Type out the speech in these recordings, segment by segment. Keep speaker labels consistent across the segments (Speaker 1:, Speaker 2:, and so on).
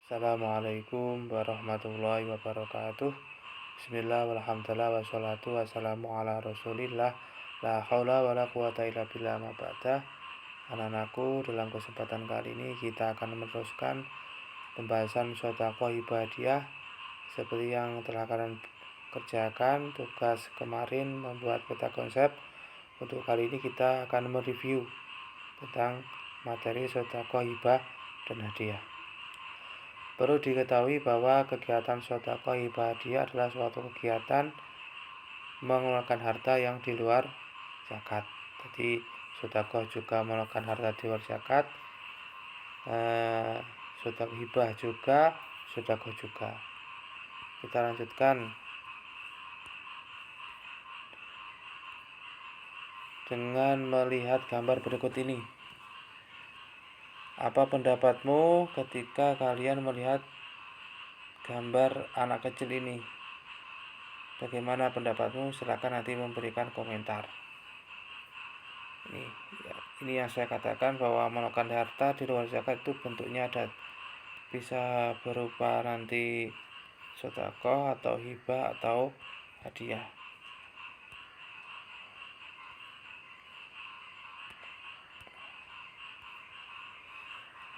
Speaker 1: Assalamualaikum warahmatullahi wabarakatuh. Bismillah walhamdulillah wassalatu wassalamu ala rasulillah. La haula wala quwata illa billah ma ba'da. Anak-anakku, dalam kesempatan kali ini kita akan meneruskan pembahasan sedekah hibahiyah seperti yang telah kalian kerjakan. Tugas kemarin membuat peta konsep. Untuk kali ini kita akan mereview tentang materi sedekah hibah dan hadiah. Perlu diketahui bahwa kegiatan sedekah hibahiyah adalah suatu kegiatan mengeluarkan harta yang di luar zakat. Jadi sedekah juga mengeluarkan harta di luar zakat. Sedekah hibah juga, sedekah juga. Kita lanjutkan dengan melihat gambar berikut ini. Apa pendapatmu ketika kalian melihat gambar anak kecil ini? Bagaimana pendapatmu? Silakan nanti memberikan komentar. Ini yang saya katakan bahwa mengeluarkan harta di luar zakat itu bentuknya ada, bisa berupa nanti sedekah atau hibah atau hadiah.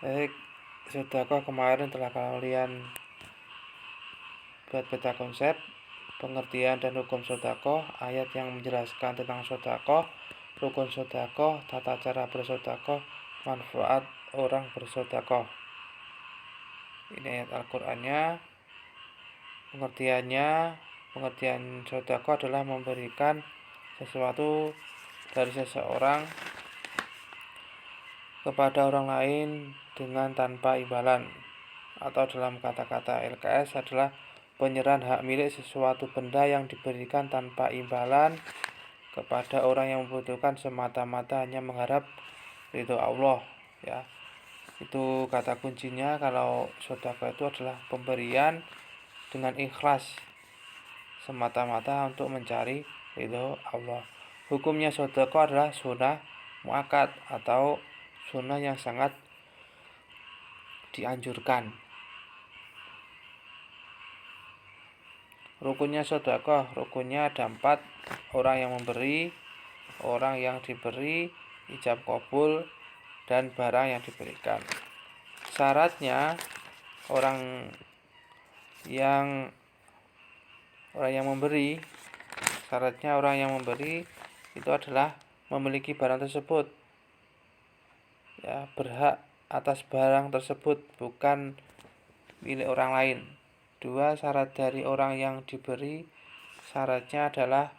Speaker 1: Baik, sedekah kemarin telah kalian buat peta konsep, pengertian dan hukum sedekah, ayat yang menjelaskan tentang sedekah, rukun sedekah, tata cara bersedekah, manfaat orang bersedekah. Ini ayat Al-Qur'annya. Pengertian sedekah adalah memberikan sesuatu dari seseorang kepada orang lain dengan tanpa imbalan, atau dalam kata-kata LKS adalah penyerahan hak milik sesuatu benda yang diberikan tanpa imbalan kepada orang yang membutuhkan semata-mata hanya mengharap ridho Allah, ya. Itu kata kuncinya. Kalau sedekah itu adalah pemberian dengan ikhlas semata-mata untuk mencari ridho Allah. Hukumnya sedekah adalah sunnah muakkad atau sunnah yang sangat dianjurkan. Rukunnya sedekah, rukunnya ada 4: orang yang memberi, orang yang diberi, ijab qabul, dan barang yang diberikan. Syaratnya orang yang memberi, itu adalah memiliki barang tersebut, ya, berhak atas barang tersebut, bukan milik orang lain. 2, syarat dari orang yang diberi, syaratnya adalah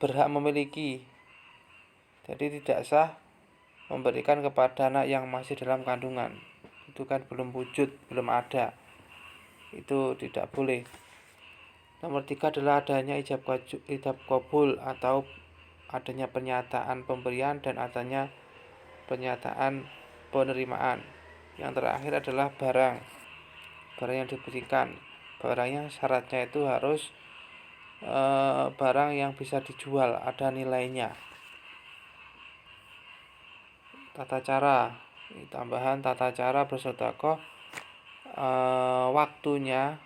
Speaker 1: berhak memiliki. Jadi tidak sah memberikan kepada anak yang masih dalam kandungan. Itu kan belum wujud, belum ada. Itu tidak boleh. Nomor 3 adalah adanya ijab qabul atau adanya pernyataan pemberian dan adanya pernyataan penerimaan. Yang terakhir adalah barang yang diberikan. Barangnya syaratnya itu harus barang yang bisa dijual, ada nilainya. Tata cara, tambahan tata cara bersedekah, waktunya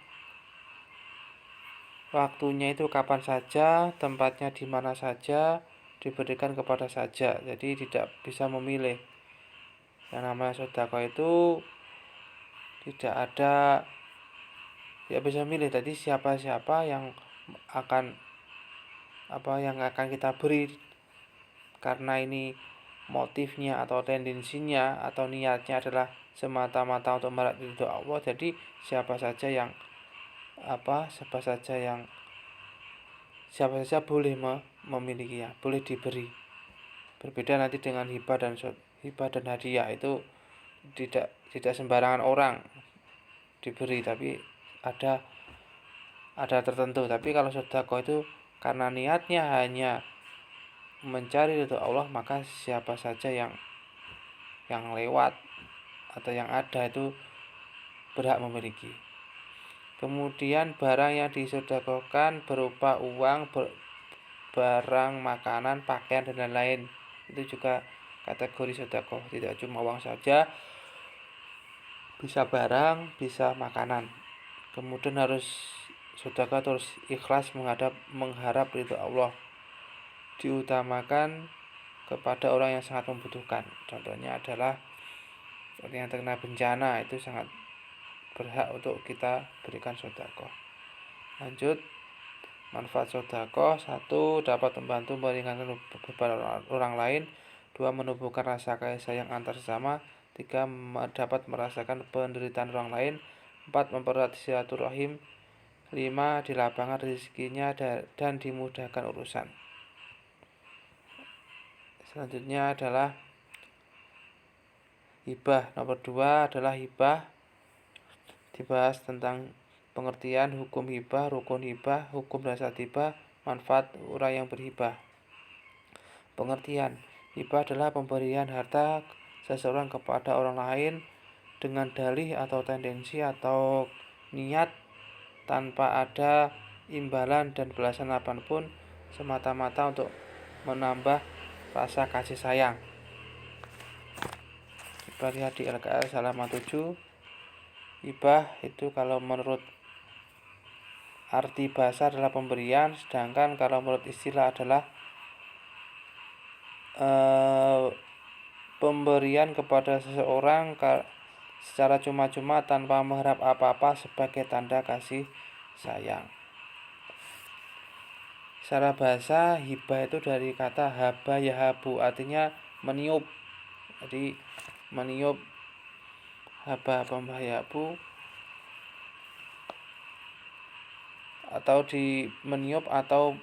Speaker 1: itu kapan saja, tempatnya di mana saja, diberikan kepada saja. Jadi tidak bisa memilih. Yang namanya sedekah itu tidak ada, tidak bisa milih. Tadi siapa yang akan kita beri, karena ini motifnya atau tendensinya atau niatnya adalah semata-mata untuk meraih ridho Allah. Jadi siapa saja boleh memilikinya, boleh diberi. Berbeda nanti dengan hibah dan hadiah, itu tidak sembarangan orang diberi, tapi ada tertentu. Tapi kalau sedekah itu karena niatnya hanya mencari ridho Allah, maka siapa saja yang lewat atau yang ada itu berhak memiliki. Kemudian barang yang disedekahkan berupa uang, barang, makanan, pakaian, dan lain-lain, itu juga kategori sedekah. Tidak cuma uang saja, bisa barang, bisa makanan. Kemudian harus sedekah terus ikhlas mengharap ridho Allah, diutamakan kepada orang yang sangat membutuhkan. Contohnya adalah orang yang terkena bencana, itu sangat berhak untuk kita berikan sedekah. Lanjut, manfaat sedekah: 1. Dapat membantu meringankan beban orang lain. 2. Menumbuhkan rasa kasih sayang antar sesama. 3. Dapat merasakan penderitaan orang lain. 4. Mempererat silaturahim. 5. Dilapangkan rezekinya dan dimudahkan urusan. Selanjutnya adalah hibah. Nomor 2 adalah hibah. Dibahas tentang pengertian, hukum hibah, rukun hibah, hukum dasar hibah, manfaat orang yang berhibah. Pengertian: hibah adalah pemberian harta seseorang kepada orang lain dengan dalih atau tendensi atau niat tanpa ada imbalan dan balasan apapun, semata-mata untuk menambah rasa kasih sayang. Kita lihat di LKS halaman 7. Hibah itu kalau menurut arti bahasa adalah pemberian, sedangkan kalau menurut istilah adalah pemberian kepada seseorang secara cuma-cuma tanpa mengharap apa-apa sebagai tanda kasih sayang. Secara bahasa, hibah itu dari kata haba yahabu, artinya meniup. Jadi meniup, haba yahabu, atau di meniup atau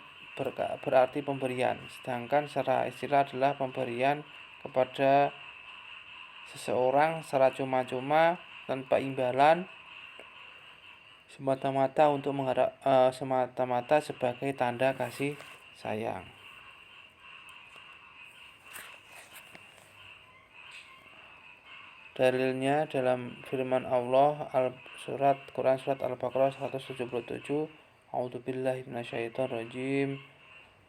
Speaker 1: berarti pemberian. Sedangkan secara istilah adalah pemberian kepada seseorang secara cuma-cuma tanpa imbalan, semata-mata semata-mata sebagai tanda kasih sayang. Dalilnya dalam firman Allah Quran surat Al-Baqarah 177. A'udzubillahi minasyaitonirrajim.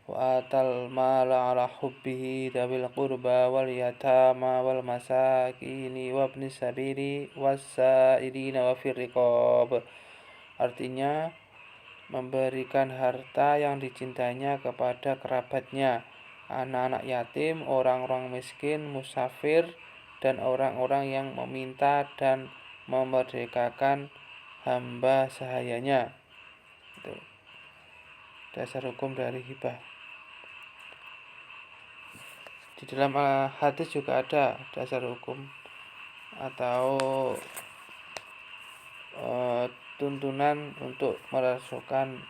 Speaker 1: Wa atal mala ala hubbihi dawil qurba wal yatama wal masakini wabnis sabili wasailina wa fir riqab. Artinya, memberikan harta yang dicintainya kepada kerabatnya, anak-anak yatim, orang-orang miskin, musafir, dan orang-orang yang meminta, dan memerdekakan hamba sahayanya. Itu dasar hukum dari hibah. Di dalam hadis juga ada dasar hukum atau tuntunan untuk merasukan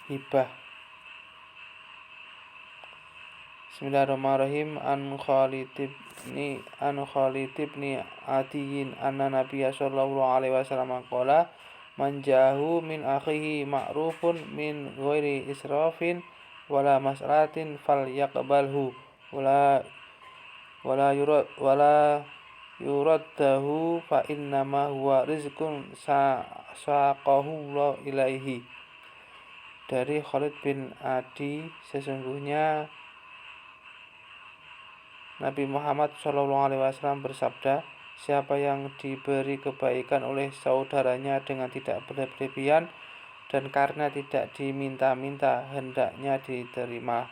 Speaker 1: hibah. Bismillahirrahmanirrahim. An Khalid ibn Adiyin anna Nabiyya sallallahu alaihi wasallam qala man jahu min akhihi ma'rufun min ghairi israfin wala mas'alatin falyaqbalhu wala yuraddahu fa innama huwa rizqun saqahu Allah ilaihi. Dari Khalid bin Adi, sesungguhnya Nabi Muhammad SAW bersabda, siapa yang diberi kebaikan oleh saudaranya dengan tidak berlebihan dan karena tidak diminta-minta, hendaknya diterima,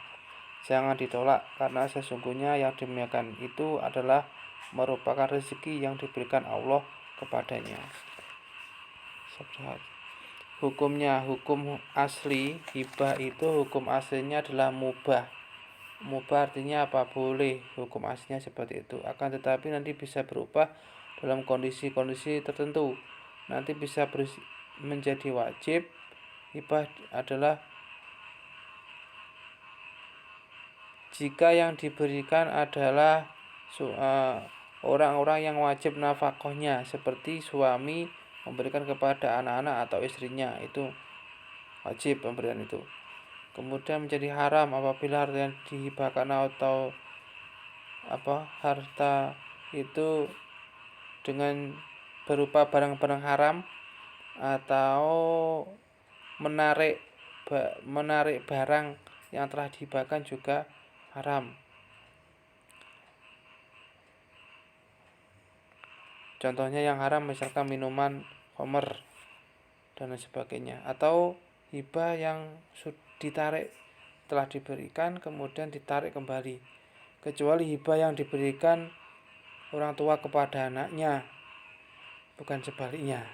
Speaker 1: jangan ditolak, karena sesungguhnya yang demikian itu adalah merupakan rezeki yang diberikan Allah kepadanya. Hukumnya, hukum asli hibah itu hukum aslinya adalah mubah. Mubah artinya apa? Boleh. Hukum aslinya seperti itu. Akan tetapi nanti bisa berubah dalam kondisi-kondisi tertentu. Nanti bisa menjadi wajib. Hibah adalah jika yang diberikan adalah orang-orang yang wajib nafkahnya, seperti suami memberikan kepada anak-anak atau istrinya, itu wajib pemberian itu. Kemudian menjadi haram apabila harta yang dihibahkan atau harta itu dengan berupa barang-barang haram atau menarik barang yang telah dihibahkan juga haram. Contohnya yang haram misalkan minuman khamr dan lain sebagainya, atau hibah yang ditarik, telah diberikan kemudian ditarik kembali, kecuali hibah yang diberikan orang tua kepada anaknya, bukan sebaliknya.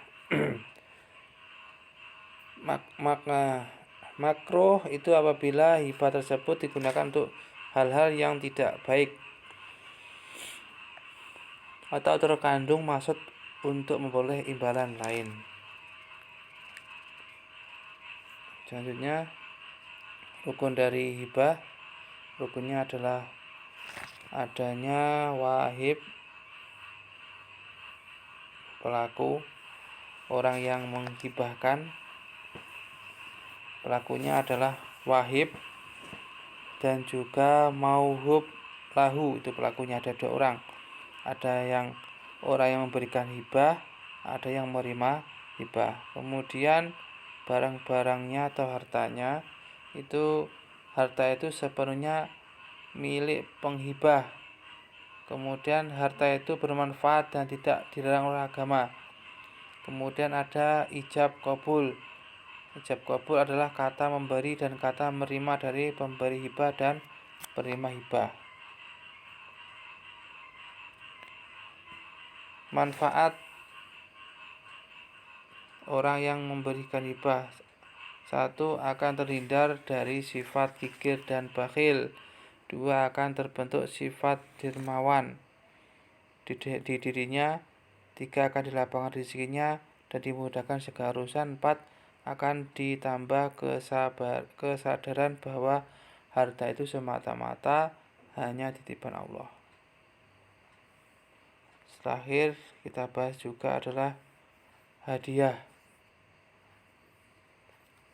Speaker 1: Maka makruh itu apabila hibah tersebut digunakan untuk hal-hal yang tidak baik atau terkandung maksud untuk memperoleh imbalan lain. Selanjutnya, rukun dari hibah, rukunnya adalah adanya wahib, pelaku, orang yang menghibahkan, pelakunya adalah wahib, dan juga mauhub lahu, itu pelakunya ada 2 orang. Ada yang orang yang memberikan hibah, ada yang menerima hibah. Kemudian barang-barangnya atau hartanya itu, harta itu sepenuhnya milik penghibah. Kemudian harta itu bermanfaat dan tidak dilarang oleh agama. Kemudian ada ijab qabul. Ijab qabul adalah kata memberi dan kata menerima dari pemberi hibah dan penerima hibah. Manfaat orang yang memberikan hibah: 1. Akan terhindar dari sifat kikir dan bakhil. 2. Akan terbentuk sifat dermawan di dirinya. 3. Akan dilapangkan rezekinya dan dimudahkan segala urusan. 4. Akan ditambah kesadaran bahwa harta itu semata-mata hanya titipan Allah. Terakhir kita bahas juga adalah hadiah.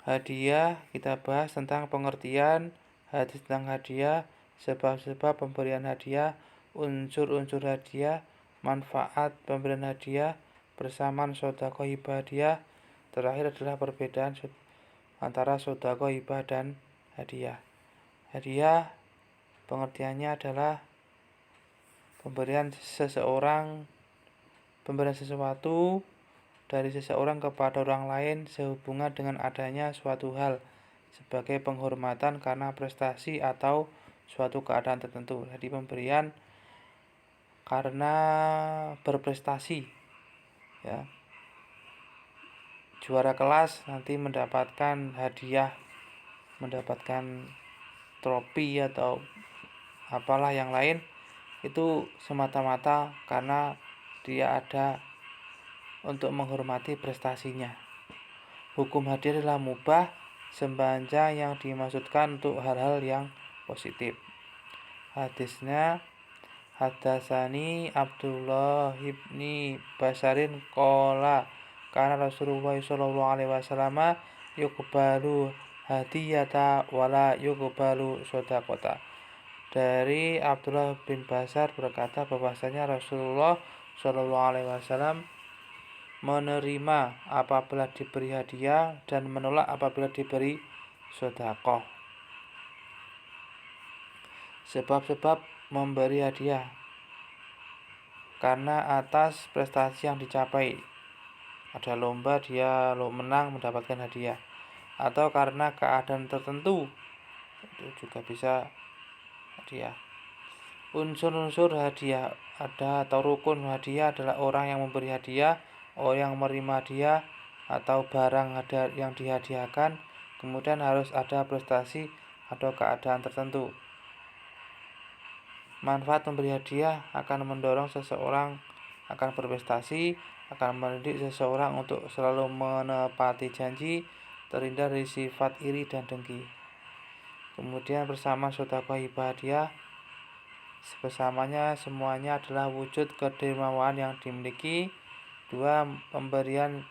Speaker 1: Hadiah, kita bahas tentang pengertian hadis tentang hadiah, sebab-sebab pemberian hadiah, unsur-unsur hadiah, manfaat pemberian hadiah, persamaan sedekah hibah hadiah. Terakhir adalah perbedaan antara sedekah hibah dan hadiah. Hadiah pengertiannya adalah pemberian sesuatu dari seseorang kepada orang lain sehubungan dengan adanya suatu hal sebagai penghormatan karena prestasi atau suatu keadaan tertentu. Jadi pemberian karena berprestasi, ya. Juara kelas nanti mendapatkan hadiah, mendapatkan trofi atau apalah yang lain, itu semata-mata karena dia ada untuk menghormati prestasinya. Hukum hadiah adalah mubah sepanjang yang dimaksudkan untuk hal-hal yang positif. Hadisnya, hadasani Abdullah ibni Basarin qala kana Rasulullah sallallahu alaihi wasallam yuqbalu hadiyata wala yuqbalu shadaqata. Dari Abdullah bin Basar berkata bahwasanya Rasulullah sallallahu alaihi wasallam menerima apabila diberi hadiah dan menolak apabila diberi sedekah. Sebab-sebab memberi hadiah: karena atas prestasi yang dicapai, ada lomba dia menang mendapatkan hadiah, atau karena keadaan tertentu, itu juga bisa hadiah. Unsur-unsur hadiah ada atau rukun hadiah adalah orang yang memberi hadiah, orang yang menerima hadiah atau barang yang dihadiahkan, kemudian harus ada prestasi atau keadaan tertentu. Manfaat memberi hadiah akan mendorong seseorang akan berprestasi, akan mendidik seseorang untuk selalu menepati janji, terhindar dari sifat iri dan dengki. Kemudian bersama sedekah hibah hadiah, bersamanya semuanya adalah wujud kedermawanan yang dimiliki. 2. Pemberian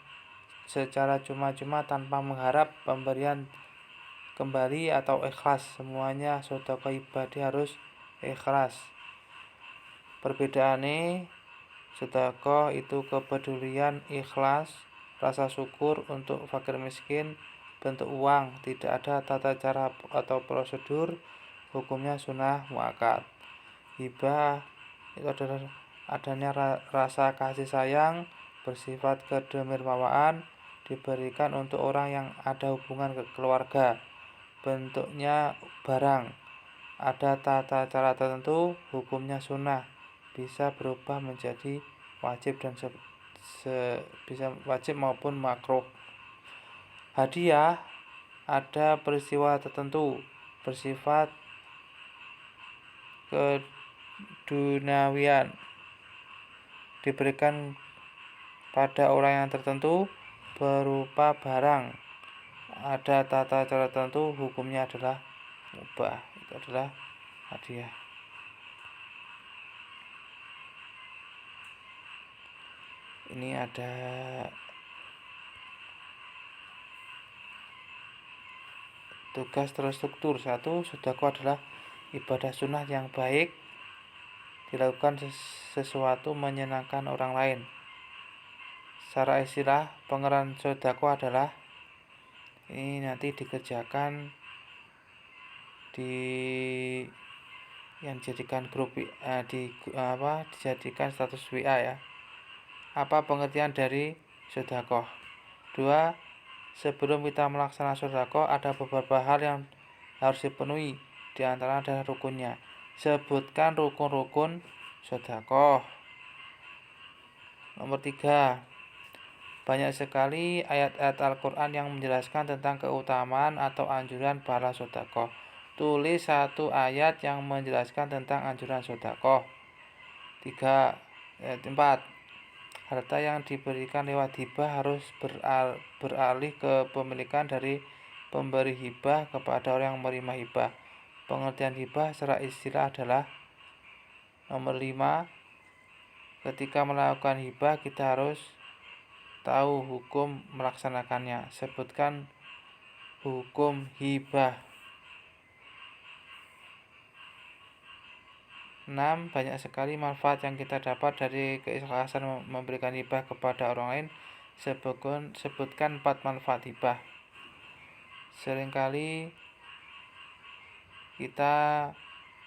Speaker 1: secara cuma-cuma tanpa mengharap pemberian kembali atau ikhlas. Semuanya sedekah hibah harus ikhlas. Perbedaannya, sedekah itu kepedulian, ikhlas, rasa syukur untuk fakir miskin, bentuk uang, tidak ada tata cara atau prosedur, hukumnya sunnah muakkad. Hibah itu adalah adanya rasa kasih sayang bersifat kedemirbawaan diberikan untuk orang yang ada hubungan keluarga. Bentuknya barang. Ada tata cara tertentu, hukumnya sunnah, bisa berubah menjadi wajib dan bisa wajib maupun makruh. Hadiah, ada peristiwa tertentu bersifat keduniawian, diberikan pada orang yang tertentu berupa barang. Ada tata cara tertentu, hukumnya adalah mubah. Itu adalah hadiah. Ini ada tugas terstruktur. 1. Sedekah adalah ibadah sunnah yang baik, dilakukan sesuatu menyenangkan orang lain. Secara istilah, pengertian sedekah adalah ini nanti dikerjakan yang dijadikan grup dijadikan status WA ya. Apa pengertian dari sedekah? 2. Sebelum kita melaksanakan sedekah, ada beberapa hal yang harus dipenuhi. Di antara adalah rukunnya. Sebutkan rukun-rukun sedekah. Nomor 3. Banyak sekali ayat-ayat Al-Quran yang menjelaskan tentang keutamaan atau anjuran pahala sedekah. Tulis satu ayat yang menjelaskan tentang anjuran sedekah. 4. Harta yang diberikan lewat hibah harus beralih ke pemilikan dari pemberi hibah kepada orang yang menerima hibah. Pengertian hibah secara istilah adalah nomor 5. Ketika melakukan hibah kita harus tahu hukum melaksanakannya. Sebutkan hukum hibah. 6. Banyak sekali manfaat yang kita dapat dari keikhlasan memberikan hibah kepada orang lain. Sebutkan 4 manfaat hibah. Seringkali kita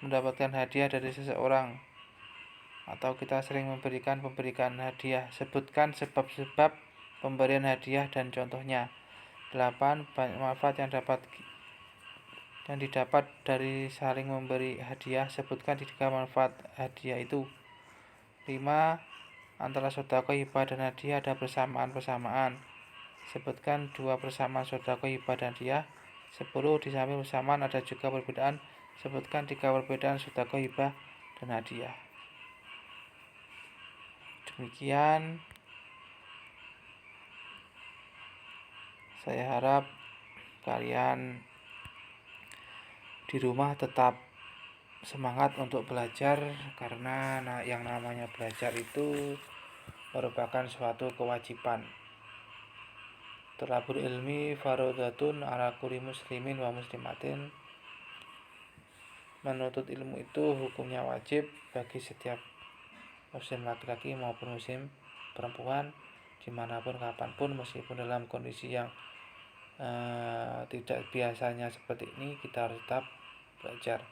Speaker 1: mendapatkan hadiah dari seseorang atau kita sering memberikan hadiah. Sebutkan sebab-sebab pemberian hadiah dan contohnya. 8. Banyak manfaat yang didapat dari saling memberi hadiah. Sebutkan 3 manfaat hadiah itu. 5. Antara sedekah, hibah, dan hadiah ada persamaan. Sebutkan 2 persamaan sedekah, hibah, dan hadiah. 10. Di samping persamaan ada juga perbedaan. Sebutkan 3 perbedaan sedekah, hibah, dan hadiah. Demikian, saya harap kalian di rumah tetap semangat untuk belajar, karena yang namanya belajar itu merupakan suatu kewajiban. Thalabul ilmi fardhatun ala kulli muslimin wa muslimatin. Menuntut ilmu itu hukumnya wajib bagi setiap muslim laki-laki maupun muslim perempuan, dimanapun kapanpun, meskipun dalam kondisi yang tidak biasanya seperti ini, kita harus tetap belajar.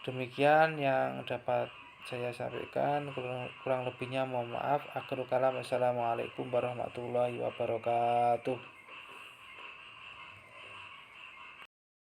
Speaker 1: Demikian yang dapat saya sampaikan, kurang lebihnya mohon maaf. Akhirul kalam, assalamualaikum warahmatullahi wabarakatuh.